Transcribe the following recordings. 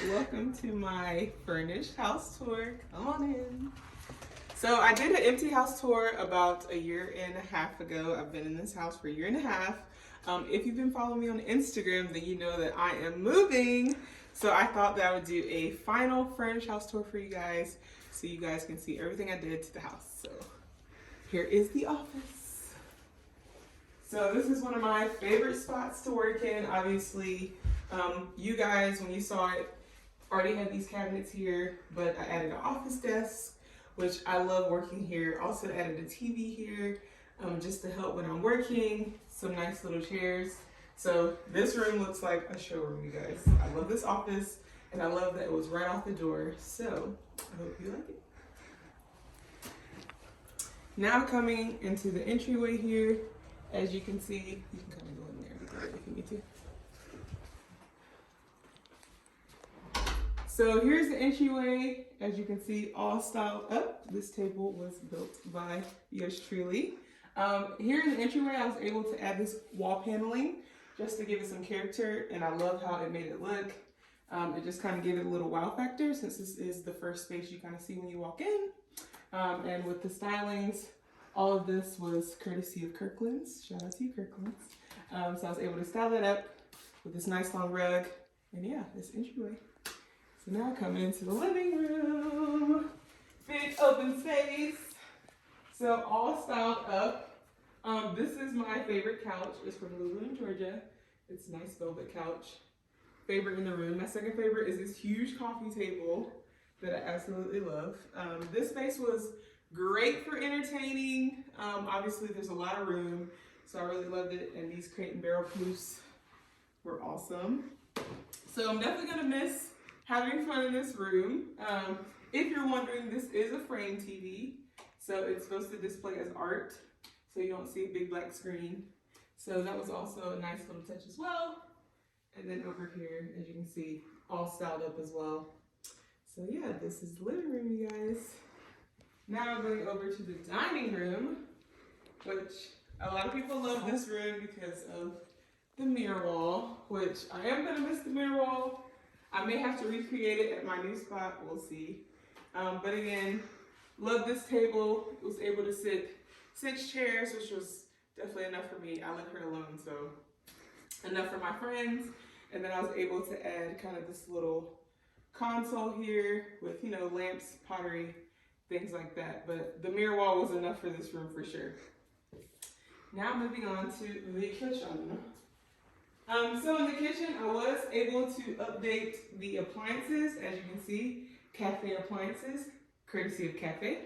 Welcome to my furnished house tour. Come on in. So I did an empty house tour about a year and a half ago. I've been in this house for a year and a half. If you've been following me on Instagram, then you know that I am moving. So I thought that I would do a final furnished house tour for you guys so you guys can see everything I did to the house. So here is the office. So this is one of my favorite spots to work in. Obviously, you guys, when you saw it, already had these cabinets here, but I added an office desk, which I love working here. Also added a TV here, just to help when I'm working. Some nice little chairs. So this room looks like a showroom, you guys. I love this office, and I love that it was right off the door. So I hope you like it. Now coming into the entryway here, as you can see, you can kind of go in there if you need to. So here's the entryway. As you can see, all styled up. This table was built by yours truly. Here in the entryway, I was able to add this wall paneling just to give it some character, and I love how it made it look. It just kind of gave it a little wow factor since this is the first space you kind of see when you walk in. And with the stylings, all of this was courtesy of Kirkland's. Shout out to you, Kirkland's. So I was able to style that up with this nice long rug, and yeah, this entryway. So now coming into the living room, big open space. So all styled up. This is my favorite couch. It's from Lulu in Georgia. It's a nice velvet couch. Favorite in the room. My second favorite is this huge coffee table that I absolutely love. This space was great for entertaining. Obviously there's a lot of room, so I really loved it. And these crate and barrel proofs were awesome. So I'm definitely gonna miss having fun in this room. If you're wondering, this is a frame TV. So it's supposed to display as art, so you don't see a big black screen. So that was also a nice little touch as well. And then over here, as you can see, all styled up as well. So yeah, this is the living room, you guys. Now I'm going over to the dining room, which a lot of people love this room because of the mirror wall, which I am gonna miss the mirror wall. I may have to recreate it at my new spot, we'll see. But again, love this table. It was able to sit 6 chairs, which was definitely enough for me. I live here alone, so enough for my friends. And then I was able to add kind of this little console here with, you know, lamps, pottery, things like that. But the mirror wall was enough for this room for sure. Now moving on to the kitchen. So in the kitchen, I was able to update the appliances. As you can see, cafe appliances, courtesy of Cafe.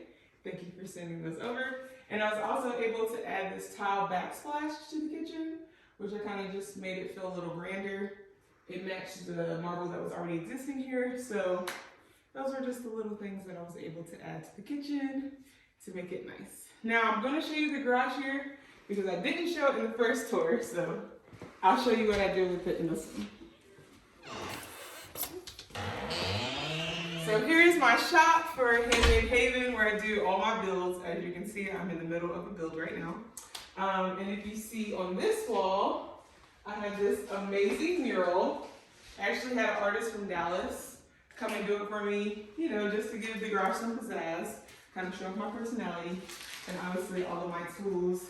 Thank you for sending those over. And I was also able to add this tile backsplash to the kitchen, which I kind of just made it feel a little grander. It matched the marble that was already existing here. So those were just the little things that I was able to add to the kitchen to make it nice. Now I'm going to show you the garage here because I didn't show it in the first tour. So I'll show you what I did with it in this one. So here's my shop for Handmade Haven where I do all my builds. As you can see, I'm in the middle of a build right now. And if you see on this wall, I have this amazing mural. I actually had an artist from Dallas come and do it for me, you know, just to give the garage some pizzazz, kind of show off my personality, and obviously all of my tools,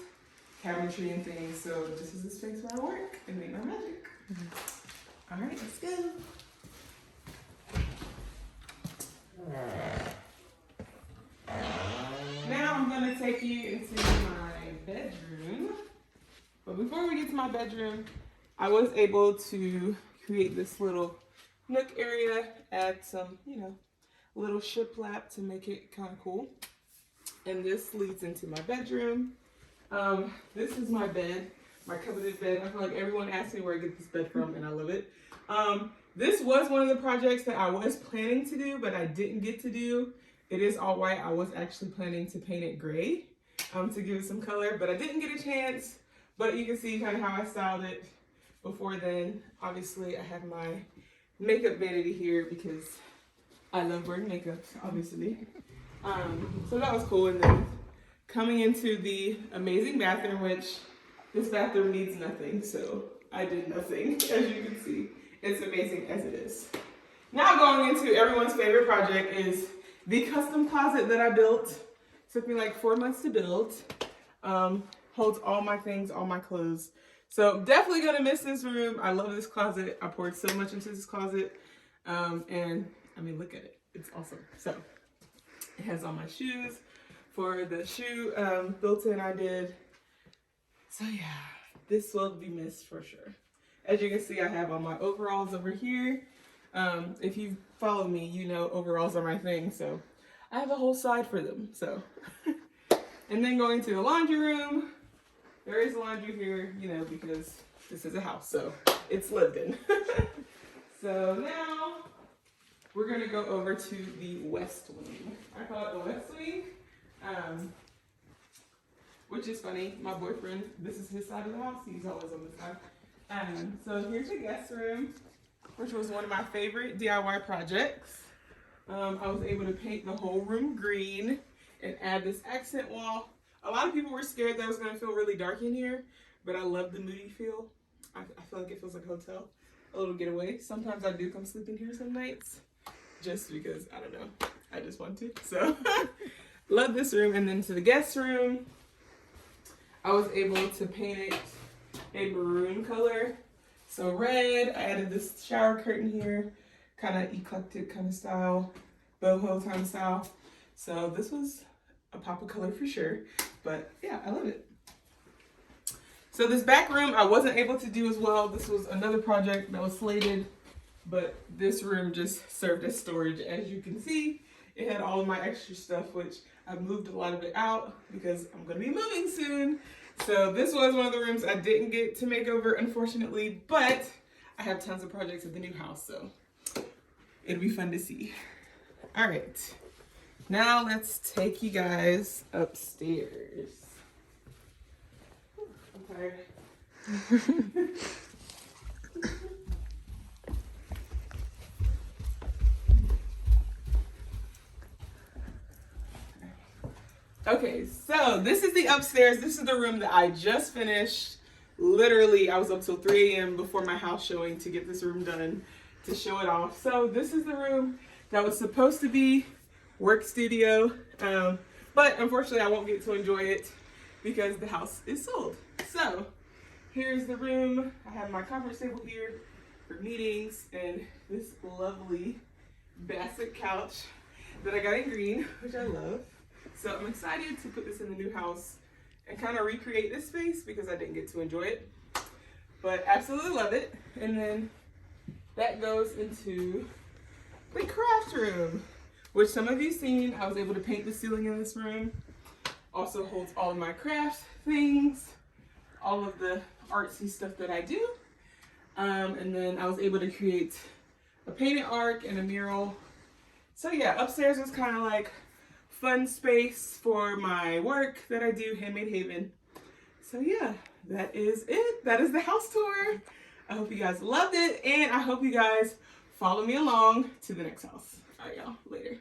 cabinetry and things. So this is the space where I work and make my magic. All right, let's go. Now I'm going to take you into my bedroom. But before we get to my bedroom, I was able to create this little nook area, add some, you know, little shiplap to make it kind of cool. And this leads into my bedroom. This is my bed, my coveted bed. I feel like everyone asks me where I get this bed from, and I love it. This was one of the projects that I was planning to do, but I didn't get to do. It is all white. I was actually planning to paint it gray to give it some color, but I didn't get a chance. But you can see kind of how I styled it before then. Obviously, I have my makeup vanity here because I love wearing makeup, obviously. So that was cool. And then coming into the amazing bathroom, which this bathroom needs nothing, so I did nothing, as you can see. It's amazing as it is. Now going into everyone's favorite project is the custom closet that I built. Took me like 4 months to build. Holds all my things, all my clothes. So definitely gonna miss this room. I love this closet. I poured so much into this closet. And I mean, look at it. It's awesome. So it has all my shoes. For the shoe built-in I did. So yeah, this will be missed for sure. As you can see, I have all my overalls over here. If you follow me, you know overalls are my thing. So I have a whole side for them. So, and then going to the laundry room. There is laundry here, you know, because this is a house, so it's lived in. So now we're gonna go over to the west wing. I call it the west wing, which is funny. My boyfriend, this is his side of the house. He's always on this side. So here's the guest room, which was one of my favorite DIY projects. I was able to paint the whole room green and add this accent wall. A lot of people were scared that it was going to feel really dark in here, but I love the moody feel. I feel like it feels like a hotel, a little getaway. Sometimes I do come sleep in here some nights, just because, I don't know, I just want to. So, love this room. And then to the guest room, I was able to paint it a maroon color. So red, I added this shower curtain here, kind of eclectic kind of style, boho kind of style. So this was a pop of color for sure, but yeah, I love it. So this back room I wasn't able to do as well. This was another project that was slated, but this room just served as storage. As you can see, it had all of my extra stuff, which I moved a lot of it out because I'm gonna be moving soon. So this was one of the rooms I didn't get to make over, unfortunately, but I have tons of projects at the new house, so it'll be fun to see. All right. Now let's take you guys upstairs. I'm tired. Okay, so this is the upstairs. This is the room that I just finished. Literally, I was up till 3 a.m. before my house showing to get this room done, to show it off. So this is the room that was supposed to be work studio, but unfortunately I won't get to enjoy it because the house is sold. So here's the room. I have my conference table here for meetings and this lovely basset couch that I got in green, which I love. So I'm excited to put this in the new house and kind of recreate this space because I didn't get to enjoy it, but absolutely love it. And then that goes into the craft room, which some of you seen. I was able to paint the ceiling in this room. Also holds all of my craft things, all of the artsy stuff that I do. And then I was able to create a painted arc and a mural. So yeah, upstairs was kind of like fun space for my work that I do, Handmade Haven. So yeah, that is it. That is the house tour. I hope you guys loved it, and I hope you guys follow me along to the next house. All right, y'all, later.